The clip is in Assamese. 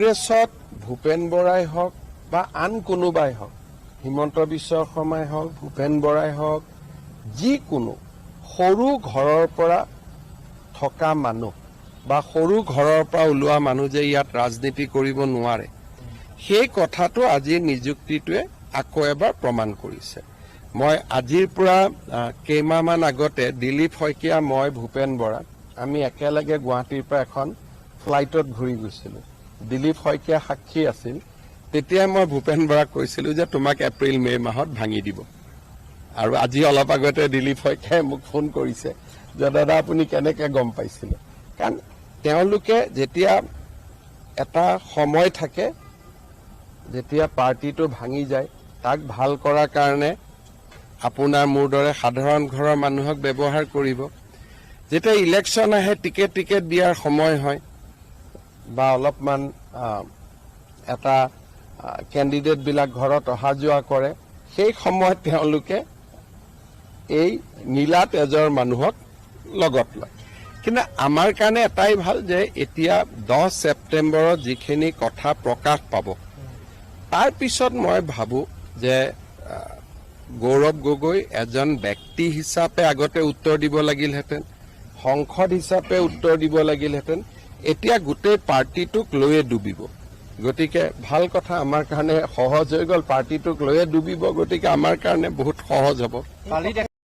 কংগ্ৰেছত ভূপেন বৰাই হওক বা আন কোনোবাই হওক, হিমন্ত বিশ্ব শৰ্মাই হওক, ভূপেন বৰাই হওক, যিকোনো সৰু ঘৰৰ পৰা থকা মানুহ বা সৰু ঘৰৰ পৰা ওলোৱা মানুহ যে ইয়াত ৰাজনীতি কৰিব নোৱাৰে, সেই কথাটো আজিৰ নিযুক্তিটোৱে আকৌ এবাৰ প্ৰমাণ কৰিছে। মই আজিৰ পৰা কেইমাহমান আগতে দিলীপ শইকীয়া, মই, ভূপেন বৰা আমি একেলগে গুৱাহাটীৰ পৰা এখন ফ্লাইটত ঘূৰি গৈছিলোঁ। দিলীপ শইকীয়া সাক্ষী আছিল। তেতিয়াই মই ভূপেন বৰাক কৈছিলোঁ যে তোমাক এপ্ৰিল মে মাহত ভাঙি দিব। আৰু আজি অলপ আগতে দিলীপ শইকীয়াই মোক ফোন কৰিছে যে দাদা আপুনি কেনেকৈ গম পাইছিলে। কাৰণ তেওঁলোকে যেতিয়া এটা সময় থাকে, যেতিয়া পাৰ্টিটো ভাঙি যায়, তাক ভাল কৰাৰ কাৰণে আপোনাৰ মোৰ দৰে সাধাৰণ ঘৰৰ মানুহক ব্যৱহাৰ কৰিব। যেতিয়া ইলেকশ্যন আহে, টিকেট দিয়াৰ সময় হয় বা অলপমান এটা কেণ্ডিডেটবিলাক ঘৰত অহা যোৱা কৰে, সেই সময়ত তেওঁলোকে এই নীলা তেজৰ মানুহক লগত লয়। কিন্তু আমাৰ কাৰণে এটাই ভাল যে এতিয়া 10 ছেপ্টেম্বৰত যিখিনি কথা প্ৰকাশ পাব, তাৰ পিছত মই ভাবোঁ যে গৌৰৱ গগৈ এজন ব্যক্তি হিচাপে আগতে উত্তৰ দিব লাগিলহেঁতেন, সংসদ হিচাপে উত্তৰ দিব লাগিলহেঁতেন। এতিয়া গোটেই পাৰ্টিটোক লৈয়ে ডুবিব। গতিকে ভাল কথা, আমাৰ কাৰণে সহজ হৈ গ'ল। পাৰ্টিটোক লৈয়ে ডুবিব, গতিকে আমাৰ কাৰণে বহুত সহজ হ'ব।